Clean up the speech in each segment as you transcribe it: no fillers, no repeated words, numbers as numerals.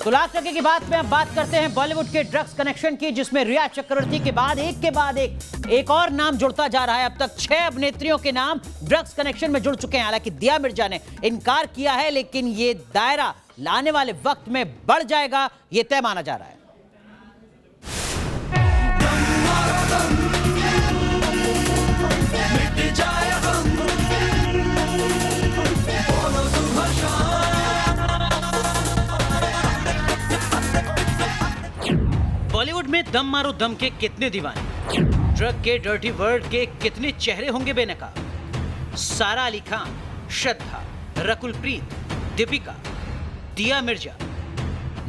तो लाख टके की बात में अब बात करते हैं बॉलीवुड के ड्रग्स कनेक्शन की, जिसमें रिया चक्रवर्ती के बाद एक और नाम जुड़ता जा रहा है। अब तक 6 अभिनेत्रियों के नाम ड्रग्स कनेक्शन में जुड़ चुके हैं। हालांकि दिया मिर्जा ने इनकार किया है, लेकिन ये दायरा लाने वाले वक्त में बढ़ जाएगा, ये तय माना जा रहा है। बॉलीवुड में दम मारो दम के कितने दीवाने, ड्रग के डर्टी वर्ड के कितने चेहरे होंगे बेनकाब। सारा अली खान, श्रद्धा, रकुल प्रीत, दीपिका, दिया मिर्जा,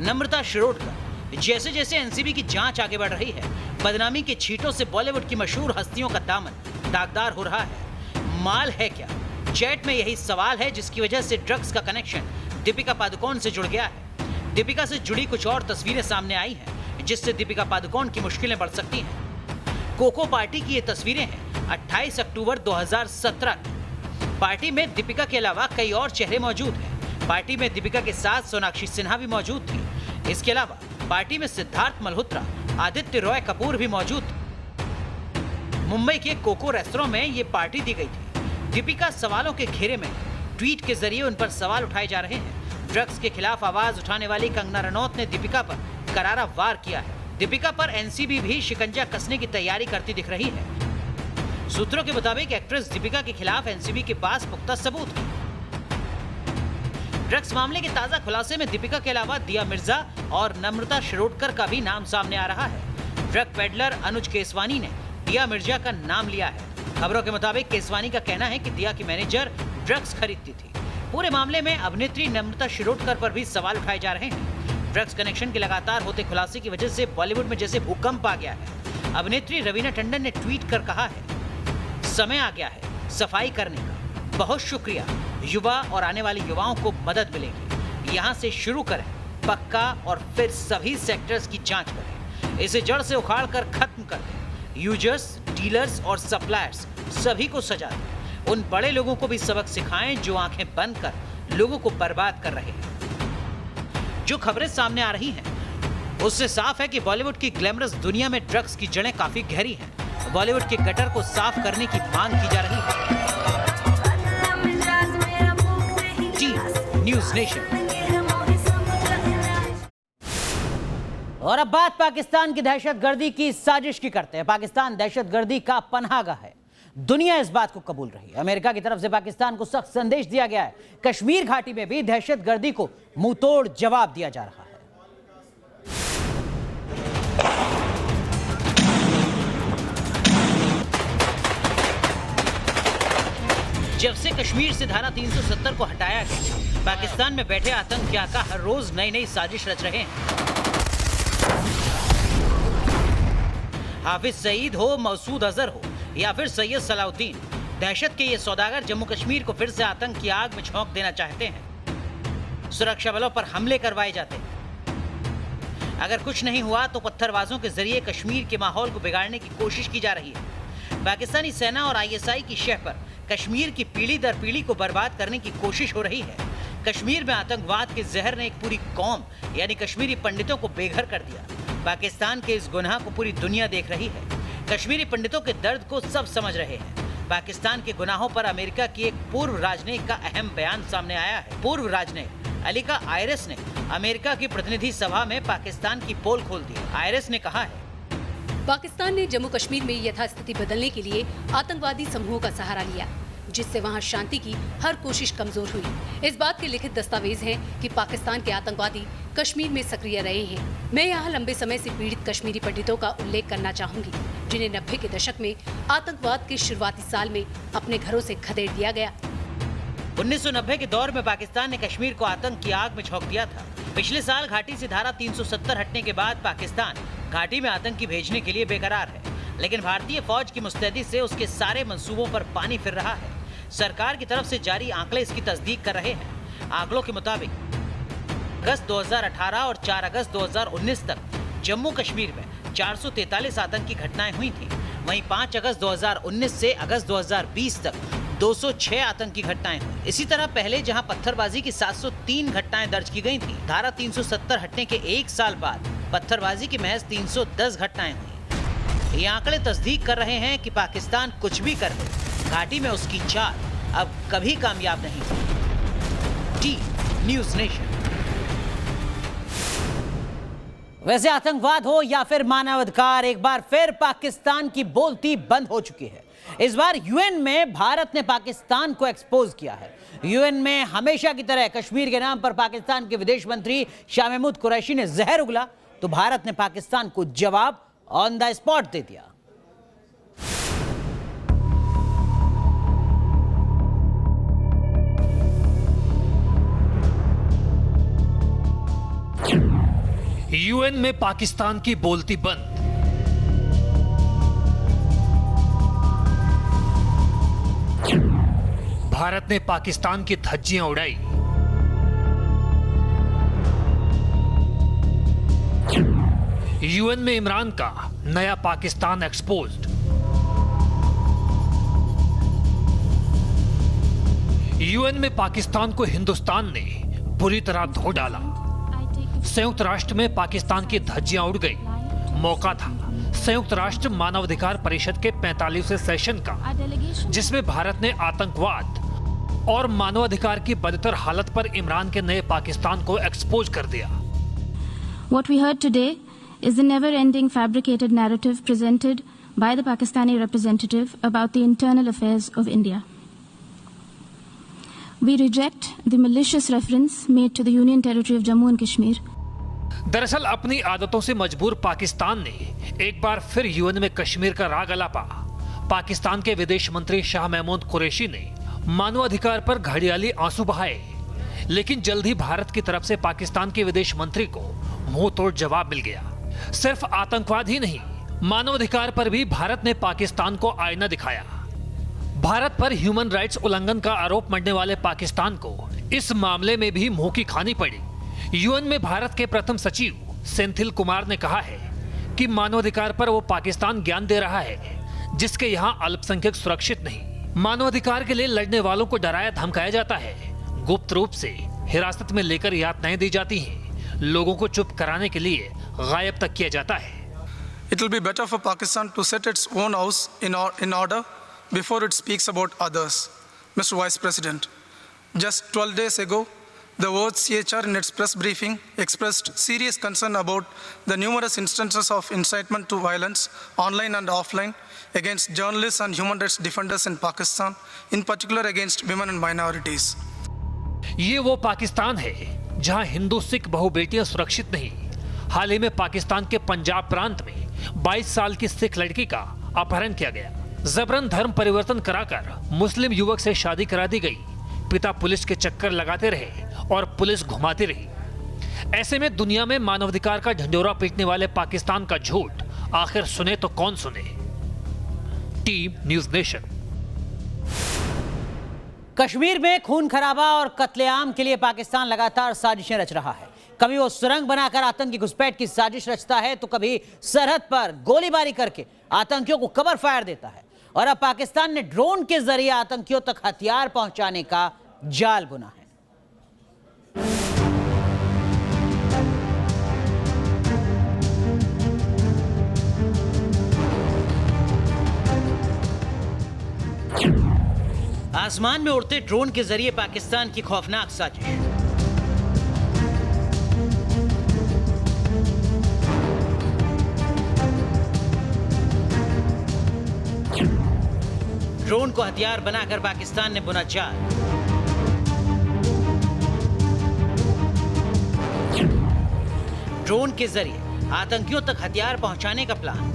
नम्रता शिरोडकर, जैसे जैसे एनसीबी की जांच आगे बढ़ रही है, बदनामी के छींटों से बॉलीवुड की मशहूर हस्तियों का दामन दागदार हो रहा है। माल है क्या? चैट में यही सवाल है, जिसकी वजह से ड्रग्स का कनेक्शन दीपिका पादुकोण से जुड़ गया है। दीपिका से जुड़ी कुछ और तस्वीरें सामने आई हैं, जिससे दीपिका पादुकोण की मुश्किलें बढ़ सकती हैं। कोको पार्टी की ये तस्वीरें हैं 28 अक्टूबर 2017 की। पार्टी में दीपिका के अलावा कई और चेहरे मौजूद हैं। पार्टी में दीपिका के साथ सोनाक्षी सिन्हा भी मौजूद थी। इसके अलावा पार्टी में सिद्धार्थ मल्होत्रा, आदित्य रॉय कपूर भी मौजूद थे। मुंबई के कोको रेस्टोरेंट में ये पार्टी दी गई थी। दीपिका सवालों के घेरे में, ट्वीट के जरिए उन पर सवाल उठाए जा रहे हैं। ड्रग्स के खिलाफ आवाज उठाने वाली कंगना रनौत ने दीपिका पर करारा वार किया है। दीपिका पर एनसीबी भी शिकंजा कसने की तैयारी करती दिख रही है। सूत्रों के मुताबिक एक्ट्रेस दीपिका के खिलाफ एनसीबी के पास पुख्ता सबूत है। ड्रग्स मामले के ताजा खुलासे में दीपिका के अलावा दिया मिर्जा और नम्रता शिरोडकर का भी नाम सामने आ रहा है। ड्रग पेडलर अनुज केसवानी ने दिया मिर्जा का नाम लिया है। खबरों के मुताबिक केसवानी का कहना है कि दिया की मैनेजर ड्रग्स खरीदती थी। पूरे मामले में अभिनेत्री नम्रता शिरोडकर पर भी सवाल उठाए जा रहे हैं। ड्रग्स कनेक्शन के लगातार होते खुलासे की वजह से बॉलीवुड में जैसे भूकंप आ गया है। अभिनेत्री रवीना टंडन ने ट्वीट कर कहा है, समय आ गया है सफाई करने का, बहुत शुक्रिया। युवा और आने वाले युवाओं को मदद मिलेगी। यहाँ से शुरू करें पक्का और फिर सभी सेक्टर्स की जांच करें। इसे जड़ से उखाड़ कर खत्म कर दें। यूजर्स, डीलर्स और सप्लायर्स सभी को सजा दें। उन बड़े लोगों को भी सबक सिखाएं जो आंखें बंद कर लोगों को बर्बाद कर रहे हैं। जो खबरें सामने आ रही हैं, उससे साफ है कि बॉलीवुड की ग्लैमरस दुनिया में ड्रग्स की जड़ें काफी गहरी हैं। बॉलीवुड के गटर को साफ करने की मांग की जा रही है। News nation. और अब बात पाकिस्तान की दहशतगर्दी की साजिश की करते हैं। पाकिस्तान दहशतगर्दी का पनाहगाह है। दुनिया इस बात को कबूल रही है। अमेरिका की तरफ से पाकिस्तान को सख्त संदेश दिया गया है। कश्मीर घाटी में भी दहशतगर्दी को मुंहतोड़ जवाब दिया जा रहा है। जब से कश्मीर से धारा 370 को हटाया गया, पाकिस्तान में बैठे आतंकियों का हर रोज नई नई साजिश रच रहे हैं। हाफिज सईद हो, मसूद अजहर हो या फिर सैयद सलाउद्दीन, दहशत के ये सौदागर जम्मू कश्मीर को फिर से आतंक की आग में झोंक देना चाहते हैं। सुरक्षा बलों पर हमले करवाए जाते हैं। अगर कुछ नहीं हुआ तो पत्थरबाजों के जरिए कश्मीर के माहौल को बिगाड़ने की कोशिश की जा रही है। पाकिस्तानी सेना और आईएसआई की शह पर कश्मीर की पीढ़ी दर पीढ़ी को बर्बाद करने की कोशिश हो रही है। कश्मीर में आतंकवाद के जहर ने एक पूरी कौम यानी कश्मीरी पंडितों को बेघर कर दिया। पाकिस्तान के इस गुनाह को पूरी दुनिया देख रही है। कश्मीरी पंडितों के दर्द को सब समझ रहे हैं। पाकिस्तान के गुनाहों पर अमेरिका की एक पूर्व राजनयिक का अहम बयान सामने आया है। पूर्व राजनयिक अलिका आयरस ने अमेरिका की प्रतिनिधि सभा में पाकिस्तान की पोल खोल दी। आयरस ने कहा है, पाकिस्तान ने जम्मू कश्मीर में यथास्थिति बदलने के लिए आतंकवादी समूहों का सहारा लिया, जिससे वहां शांति की हर कोशिश कमजोर हुई। इस बात के लिखित दस्तावेज हैं कि पाकिस्तान के आतंकवादी कश्मीर में सक्रिय रहे हैं। मैं यहाँ लंबे समय से पीड़ित कश्मीरी पंडितों का उल्लेख करना चाहूंगी, जिन्हें 90 के दशक में आतंकवाद के शुरुआती साल में अपने घरों से खदेड़ दिया गया। 1990 के दौर में पाकिस्तान ने कश्मीर को आतंक की आग में झोंक दिया था। पिछले साल घाटी से धारा 370 हटने के बाद पाकिस्तान घाटी में आतंकी भेजने के लिए बेकरार है, लेकिन भारतीय फौज की मुस्तैदी से उसके सारे मंसूबों पर पानी फिर रहा है। सरकार की तरफ से जारी आंकड़े इसकी तस्दीक कर रहे हैं। आंकड़ों के मुताबिक अगस्त 2018 और 4 अगस्त 2019 तक जम्मू कश्मीर में 443 आतंकी घटनाएं हुई थी। वहीं 5 अगस्त 2019 से अगस्त 2020 तक 206 आतंकी घटनाएं हुई। इसी तरह पहले जहां पत्थरबाजी की 703 घटनाएं दर्ज की गई थी, धारा 370 हटने के 1 साल बाद पत्थरबाजी की महज 310 घटनाएं हुई। ये आंकड़े तस्दीक कर रहे हैं कि पाकिस्तान कुछ भी कर ले, घाटी में उसकी चाल अब कभी कामयाब नहीं हुई। T news nation. वैसे आतंकवाद हो या फिर मानवाधिकार, एक बार फिर पाकिस्तान की बोलती बंद हो चुकी है। इस बार यूएन में भारत ने पाकिस्तान को एक्सपोज किया है। यूएन में हमेशा की तरह कश्मीर के नाम पर पाकिस्तान के विदेश मंत्री शाह महमूद कुरैशी ने जहर उगला, तो भारत ने पाकिस्तान को जवाब ऑन द स्पॉट दे दिया। यूएन में पाकिस्तान की बोलती बंद। भारत ने पाकिस्तान की धज्जियां उड़ाई। यूएन में इमरान का नया पाकिस्तान एक्सपोज्ड। यूएन में पाकिस्तान को हिंदुस्तान ने बुरी तरह धो डाला। संयुक्त राष्ट्र में पाकिस्तान की धज्जियां उड़ गई। मौका था संयुक्त राष्ट्र मानवाधिकार परिषद के 45वें सेशन का, जिसमें भारत ने आतंकवाद और मानवाधिकार की बदतर हालत पर इमरान के नए पाकिस्तान को एक्सपोज कर दिया। What we heard today is the never-ending fabricated narrative presented by the Pakistani representative about the internal affairs of India. We reject the malicious reference made to the Union Territory of Jammu and Kashmir. दरअसल अपनी आदतों से मजबूर पाकिस्तान ने एक बार फिर UN में कश्मीर का राग अलापा। पाकिस्तान के विदेश मंत्री शाह महमूद कुरैशी ने मानवाधिकार पर घड़ियाली आंसू बहाए, लेकिन जल्द ही भारत की तरफ से पाकिस्तान के विदेश मंत्री को मुंह तोड़ जवाब मिल गया। सिर्फ आतंकवाद ही नहीं, मानवाधिकार पर भी भारत ने पाकिस्तान को आईना दिखाया। भारत पर ह्यूमन राइट्स उल्लंघन का आरोप मढ़ने वाले पाकिस्तान को इस मामले में भी मुंह की खानी पड़ी। यूएन में भारत के प्रथम सचिव सेंथिल कुमार ने कहा है कि मानवाधिकार पर वो पाकिस्तान ज्ञान दे रहा है, जिसके यहाँ अल्पसंख्यक सुरक्षित नहीं। मानवाधिकार के लिए लड़ने वालों को डराया धमकाया जाता है, गुप्त रूप से हिरासत में लेकर यातनाएं दी जाती हैं, लोगों को चुप कराने के लिए गायब तक किया जाता है। It will be better for Pakistan to set its own house in order before it speaks about others. Mr. Vice President, just 12 days ago, the OHCHR in its press briefing expressed serious concern about the numerous instances of incitement to violence, online and offline, against journalists and human rights defenders in Pakistan, in particular against women and minorities. ये वो पाकिस्तान है जहां हिंदू सिख बहु बेटियां सुरक्षित नहीं। हाल ही में पाकिस्तान के पंजाब प्रांत में 22 साल की सिख लड़की का अपहरण किया गया। जबरन धर्म परिवर्तन कराकर मुस्लिम युवक से शादी करा दी गई। पिता पुलिस के चक्कर लगाते रहे और पुलिस घुमाती रही। ऐसे में दुनिया में मानवाधिकार का झंडोरा पीटने वाले पाकिस्तान का झूठ आखिर सुने तो कौन सुने। Team news nation. कश्मीर में खून खराबा और कत्लेआम के लिए पाकिस्तान लगातार साजिशें रच रहा है। कभी वो सुरंग बनाकर आतंकी घुसपैठ की साजिश रचता है, तो कभी सरहद पर गोलीबारी करके आतंकियों को कवर फायर देता है। और अब पाकिस्तान ने ड्रोन के जरिए आतंकियों तक हथियार पहुंचाने का जाल बुना है। आसमान में उड़ते ड्रोन के जरिए पाकिस्तान की खौफनाक साजिश। ड्रोन को हथियार बनाकर पाकिस्तान ने बुना जाल। ड्रोन के जरिए आतंकियों तक हथियार पहुंचाने का प्लान।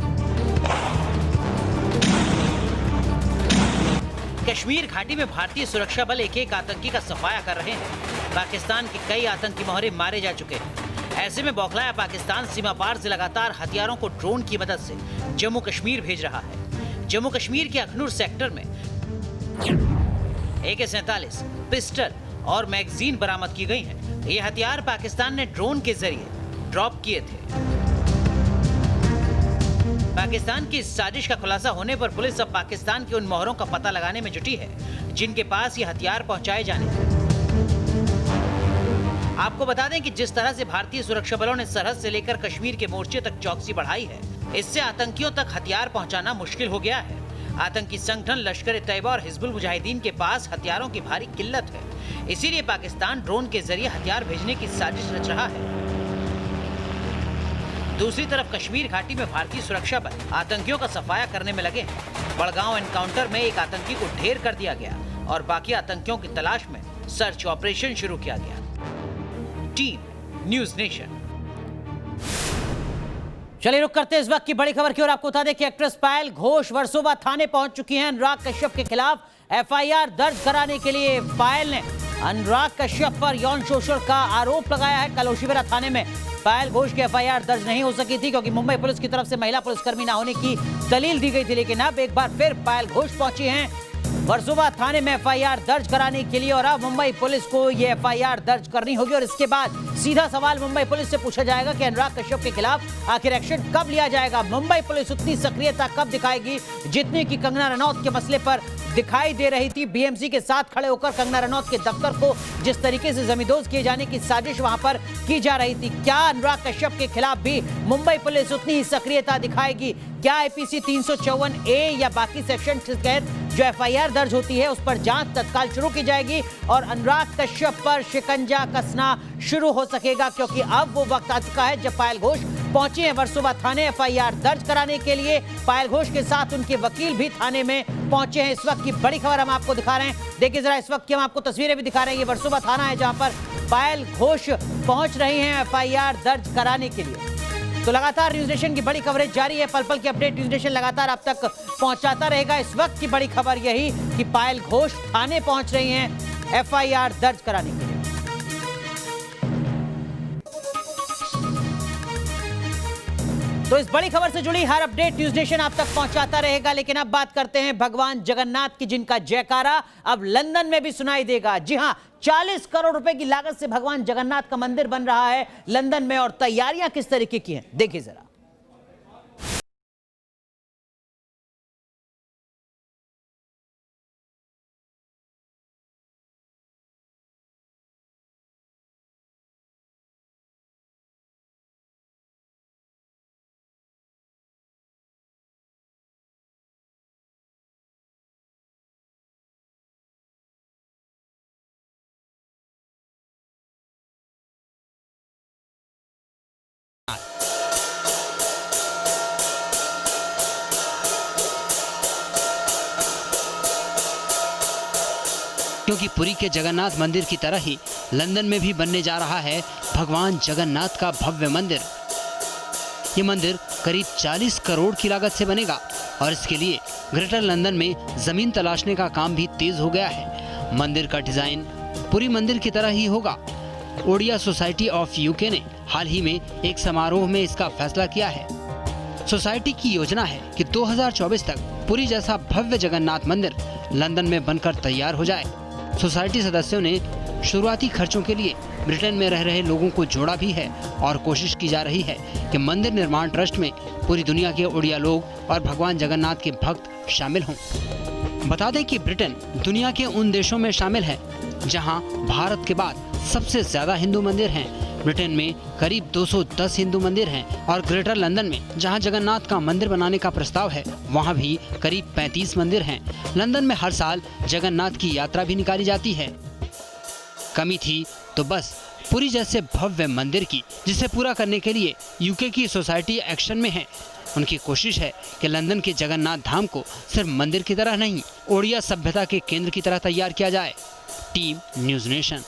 कश्मीर घाटी में भारतीय सुरक्षा बल एक एक आतंकी का सफाया कर रहे हैं। पाकिस्तान के कई आतंकी मोहरे मारे जा चुके हैं। ऐसे में बौखलाया पाकिस्तान सीमा पार से लगातार हथियारों को ड्रोन की मदद से जम्मू कश्मीर भेज रहा है। जम्मू कश्मीर के अखनूर सेक्टर में AK-47 पिस्टल और मैगजीन बरामद की गई हैं। ये हथियार पाकिस्तान ने ड्रोन के जरिए ड्रॉप किए थे। पाकिस्तान की इस साजिश का खुलासा होने पर पुलिस अब पाकिस्तान की उन मोहरों का पता लगाने में जुटी है जिनके पास ये हथियार पहुंचाए जाने थे। आपको बता दें कि जिस तरह से भारतीय सुरक्षा बलों ने सरहद से लेकर कश्मीर के मोर्चे तक चौकसी बढ़ाई है, इससे आतंकियों तक हथियार पहुंचाना मुश्किल हो गया है। आतंकी संगठन लश्कर-ए-तैयबा और हिजबुल मुजाहिदीन के पास हथियारों की भारी किल्लत है। इसीलिए पाकिस्तान ड्रोन के जरिए हथियार भेजने की साजिश रच रहा है। दूसरी तरफ कश्मीर घाटी में भारतीय सुरक्षा बल आतंकियों का सफाया करने में लगे हैं। बड़गांव एनकाउंटर में एक आतंकी को ढेर कर दिया गया और बाकी आतंकियों की तलाश में सर्च ऑपरेशन शुरू किया गया। Team news nation. चलिए रुक करते हैं इस वक्त की बड़ी खबर की ओर। आपको बता दें कि एक्ट्रेस पायल घोष वर्सोवा थाने पहुंच चुकी हैं। अनुराग कश्यप के खिलाफ एफआईआर दर्ज कराने के लिए पायल ने अनुराग कश्यप पर यौन शोषण का आरोप लगाया है। कलौशीविरा थाने में पायल घोष की एफआईआर दर्ज नहीं हो सकी थी क्योंकि मुंबई पुलिस की तरफ से महिला पुलिसकर्मी न होने की दलील दी गई थी, लेकिन अब एक बार फिर पायल घोष पहुंची हैं वर्सोवा थाने में एफआईआर दर्ज कराने के लिए। और अब मुंबई पुलिस को ये एफआईआर दर्ज करनी होगी और इसके बाद सीधा सवाल मुंबई पुलिस से पूछा जाएगा कि अनुराग कश्यप के खिलाफ आखिर एक्शन कब लिया जाएगा। मुंबई पुलिस उतनी सक्रियता कब दिखाएगी जितनी की कंगना रनौत के मसले पर दिखाई दे रही थी। बीएमसी के साथ खड़े होकर कंगना रनौत के दफ्तर को जिस तरीके से जमींदोज किए जाने की साजिश वहां पर की जा रही थी, क्या अनुराग कश्यप के खिलाफ भी मुंबई पुलिस उतनी ही सक्रियता दिखाएगी? क्या आईपीसी 354A या बाकी सेक्शन के तहत जो एफआईआर दर्ज होती है उस पर जांच तत्काल शुरू की जाएगी और अनुराग कश्यप पर शिकंजा कसना शुरू हो सकेगा? क्योंकि अब वो वक्त आ चुका है जब पायल घोष पहुंची हैं वर्सोवा थाने एफआईआर दर्ज कराने के लिए। पायल घोष के साथ उनके वकील भी थाने में पहुंचे हैं। इस वक्त की बड़ी खबर हम आपको दिखा रहे हैं। देखिए जरा, इस वक्त की हम आपको तस्वीरें भी दिखा रहे हैं। ये वर्सोवा थाना है जहां पर पायल घोष पहुंच रही हैं एफआईआर दर्ज कराने के लिए। तो लगातार न्यूज नेशन की बड़ी कवरेज जारी है। पल पल की अपडेट न्यूज नेशन लगातार आप तक पहुंचाता रहेगा। इस वक्त की बड़ी खबर यही कि पायल घोष थाने पहुंच रही हैं एफआईआर दर्ज कराने के लिए। तो इस बड़ी खबर से जुड़ी हर अपडेट न्यूज नेशन आप तक पहुंचाता रहेगा। लेकिन अब बात करते हैं भगवान जगन्नाथ की, जिनका जयकारा अब लंदन में भी सुनाई देगा। जी हां, 40 करोड़ रुपए की लागत से भगवान जगन्नाथ का मंदिर बन रहा है लंदन में। और तैयारियां किस तरीके की हैं देखिए जरा। क्योंकि पुरी के जगन्नाथ मंदिर की तरह ही लंदन में भी बनने जा रहा है भगवान जगन्नाथ का भव्य मंदिर। ये मंदिर करीब 40 करोड़ की लागत से बनेगा और इसके लिए ग्रेटर लंदन में जमीन तलाशने का काम भी तेज हो गया है। मंदिर का डिजाइन पुरी मंदिर की तरह ही होगा। ओडिया सोसाइटी ऑफ यूके ने हाल ही में एक समारोह में इसका फैसला किया है। सोसाइटी की योजना है कि 2024 तक पुरी जैसा भव्य जगन्नाथ मंदिर लंदन में बनकर तैयार हो जाए। सोसाइटी सदस्यों ने शुरुआती खर्चों के लिए ब्रिटेन में रह रहे लोगों को जोड़ा भी है और कोशिश की जा रही है कि मंदिर निर्माण ट्रस्ट में पूरी दुनिया के ओडिया लोग और भगवान जगन्नाथ के भक्त शामिल हों। बता दें कि ब्रिटेन दुनिया के उन देशों में शामिल है जहां भारत के बाद सबसे ज्यादा हिंदू मंदिर हैं। ब्रिटेन में करीब 210 हिंदू मंदिर हैं और ग्रेटर लंदन में जहां जगन्नाथ का मंदिर बनाने का प्रस्ताव है वहां भी करीब 35 मंदिर हैं। लंदन में हर साल जगन्नाथ की यात्रा भी निकाली जाती है। कमी थी तो बस पुरी जैसे भव्य मंदिर की, जिसे पूरा करने के लिए यूके की सोसाइटी एक्शन में है। उनकी कोशिश है कि लंदन के जगन्नाथ धाम को सिर्फ मंदिर की तरह नहीं, ओडिया सभ्यता के केंद्र की तरह तैयार किया जाए। Team news nation.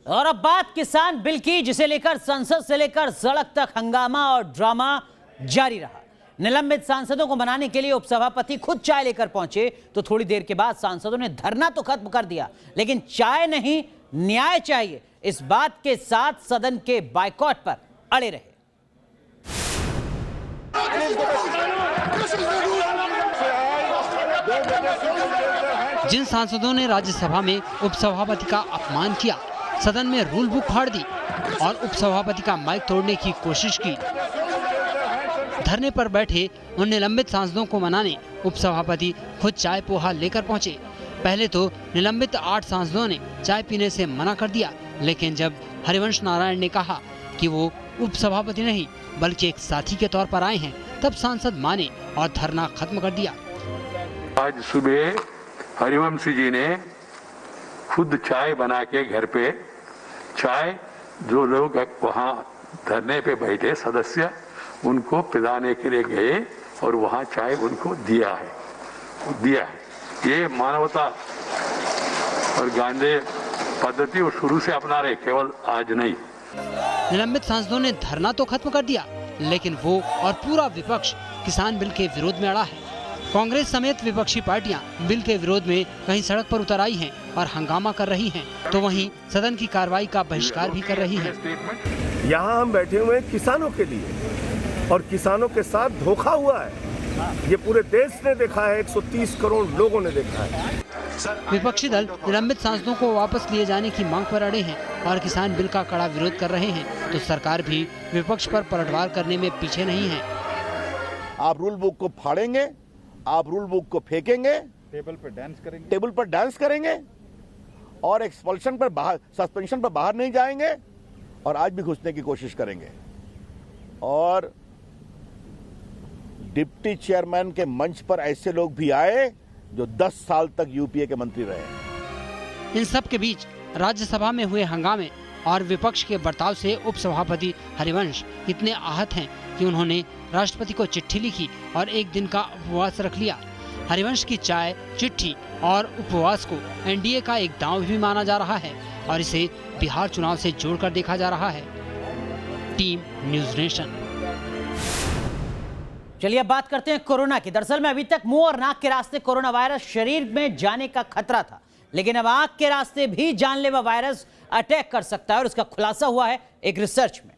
और अब बात किसान बिल की, जिसे लेकर संसद से लेकर सड़क तक हंगामा और ड्रामा जारी रहा। निलंबित सांसदों को मनाने के लिए उपसभापति खुद चाय लेकर पहुंचे तो थोड़ी देर के बाद सांसदों ने धरना तो खत्म कर दिया, लेकिन चाय नहीं, न्याय चाहिए, इस बात के साथ सदन के बायकॉट पर अड़े रहे। जिन सांसदों ने राज्यसभा में उपसभापति का अपमान किया, सदन में रूल बुक फाड़ दी और उपसभापति का माइक तोड़ने की कोशिश की, धरने पर बैठे उन निलंबित सांसदों को मनाने उपसभापति खुद चाय पोहा लेकर पहुंचे। पहले तो निलंबित 8 सांसदों ने चाय पीने से मना कर दिया, लेकिन जब हरिवंश नारायण ने कहा कि वो उपसभापति नहीं बल्कि एक साथी के तौर पर आए हैं, तब सांसद माने और धरना खत्म कर दिया। आज सुबह हरिवंश जी ने खुद चाय बना के घर पे चाय जो लोग वहाँ धरने पे बैठे सदस्य उनको पिलाने के लिए गए और वहाँ चाय उनको दिया है। ये मानवता और गांधी पद्धति वो शुरू से अपना रहे, केवल आज नहीं। निलंबित सांसदों ने धरना तो खत्म कर दिया, लेकिन वो और पूरा विपक्ष किसान बिल के विरोध में अड़ा है। कांग्रेस समेत विपक्षी पार्टियां बिल के विरोध में कहीं सड़क पर उतर आई हैं और हंगामा कर रही हैं, तो वहीं सदन की कार्रवाई का बहिष्कार भी कर रही हैं। यहाँ हम बैठे हुए हैं किसानों के लिए और किसानों के साथ धोखा हुआ है। ये पूरे देश ने देखा है, 130 करोड़ लोगों ने देखा है। विपक्षी दल निलंबित सांसदों को वापस लिए जाने की मांग पर अड़े हैं और किसान बिल का कड़ा विरोध कर रहे हैं, तो सरकार भी विपक्ष पर पलटवार करने में पीछे नहीं है। आप रूल बुक को फाड़ेंगे, आप रूल बुक को फेंकेंगे, टेबल पर डांस करेंगे और एक्सपल्शन पर बाहर, सस्पेंशन पर बाहर नहीं जाएंगे और आज भी घुसने की कोशिश करेंगे। और डिप्टी चेयरमैन के मंच पर ऐसे लोग भी आए जो 10 साल तक यूपीए के मंत्री रहे। इन सब के बीच राज्यसभा में हुए हंगामे और विपक्ष के बर्ताव से उपसभापति हरिवंश इतने आहत हैं कि उन्होंने राष्ट्रपति को चिट्ठी लिखी और एक दिन का उपवास रख लिया। हरिवंश की चाय, चिट्ठी और उपवास को एनडीए का एक दांव भी माना जा रहा है और इसे बिहार चुनाव से जोड़कर देखा जा रहा है। Team news nation. चलिए अब बात करते हैं कोरोना की। दरअसल में अभी तक मुंह और नाक के रास्ते कोरोना वायरस शरीर में जाने का खतरा था, लेकिन अब आंख के रास्ते भी जानलेवा वायरस अटैक कर सकता है और इसका खुलासा हुआ है एक रिसर्च में।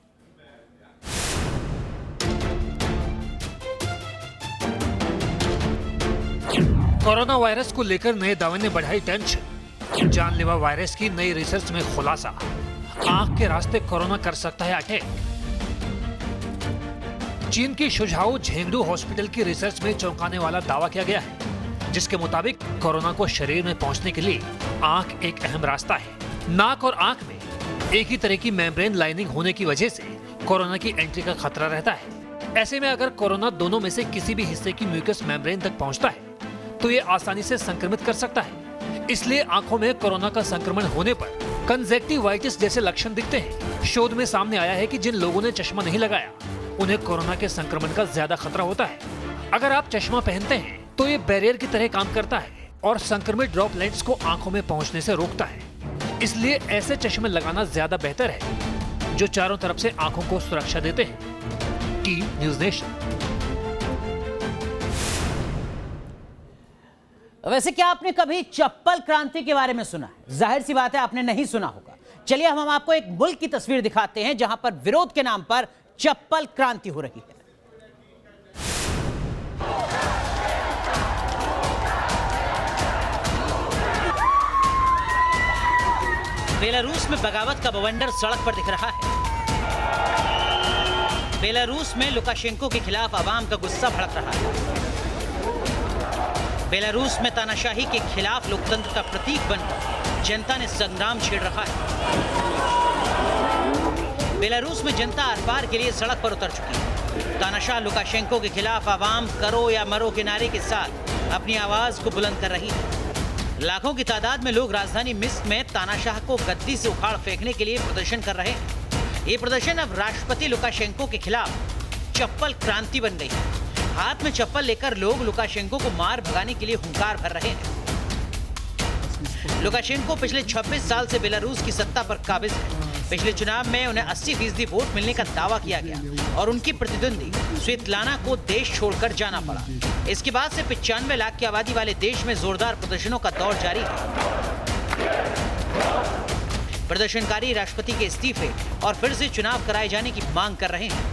कोरोना वायरस को लेकर नए दावे ने बढ़ाई टेंशन। जानलेवा वायरस की नई रिसर्च में खुलासा, आंख के रास्ते कोरोना कर सकता है अटैक। चीन की शुझाऊ झेंगडू हॉस्पिटल की रिसर्च में चौंकाने वाला दावा किया गया है, जिसके मुताबिक कोरोना को शरीर में पहुंचने के लिए आंख एक अहम रास्ता है। नाक और आंख में एक ही तरह की मेम्ब्रेन लाइनिंग होने की वजह से कोरोना की एंट्री का खतरा रहता है। ऐसे में अगर कोरोना दोनों में से किसी भी हिस्से की म्यूकस मेम्ब्रेन तक पहुंचता है तो ये आसानी से संक्रमित कर सकता है। इसलिए आंखों में कोरोना का संक्रमण होने पर कंजक्टिवाइटिस जैसे लक्षण दिखते हैं। शोध में सामने आया है कि जिन लोगों ने चश्मा नहीं लगाया उन्हें कोरोना के संक्रमण का ज्यादा खतरा होता है। अगर आप चश्मा पहनते हैं तो ये बैरियर की तरह काम करता है और संक्रमित ड्रॉपलेट्स को आंखों में पहुंचने से रोकता है। इसलिए ऐसे चश्मे लगाना ज्यादा बेहतर है जो चारों तरफ से आंखों को सुरक्षा देते हैं। Team news nation. वैसे क्या आपने कभी चप्पल क्रांति के बारे में सुना है? जाहिर सी बात है आपने नहीं सुना होगा। चलिए हम आपको एक मुल्क की तस्वीर दिखाते हैं जहां पर विरोध के नाम पर चप्पल क्रांति हो रही है। बेलारूस में बगावत का बवंडर सड़क पर दिख रहा है। बेलारूस में लुकाशेंको के खिलाफ आवाम का गुस्सा भड़क रहा है। बेलारूस में तानाशाही के खिलाफ लोकतंत्र का प्रतीक बनकर जनता ने संग्राम छेड़ रखा है। बेलारूस में जनता आर पार के लिए सड़क पर उतर चुकी है। तानाशाह लुकाशेंको के खिलाफ आवाम करो या मरो के नारे के साथ अपनी आवाज को बुलंद कर रही है। लाखों की तादाद में लोग राजधानी मिन्स्क में तानाशाह को गद्दी से उखाड़ फेंकने के लिए प्रदर्शन कर रहे हैं। ये प्रदर्शन अब राष्ट्रपति लुकाशेंको के खिलाफ चप्पल क्रांति बन गई है। हाथ में चप्पल लेकर लोग लुकाशेंको को मार भगाने के लिए हुंकार भर रहे हैं। लुकाशेंको पिछले 26 साल से बेलारूस की सत्ता पर काबिज है। पिछले चुनाव में उन्हें 80% वोट मिलने का दावा किया गया और उनकी प्रतिद्वंदी स्वेतलाना को देश छोड़कर जाना पड़ा। इसके बाद से 95 लाख की आबादी वाले देश में जोरदार प्रदर्शनों का दौर जारी है। प्रदर्शनकारी राष्ट्रपति के इस्तीफे और फिर से चुनाव कराए जाने की मांग कर रहे हैं।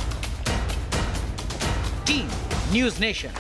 Team news nation.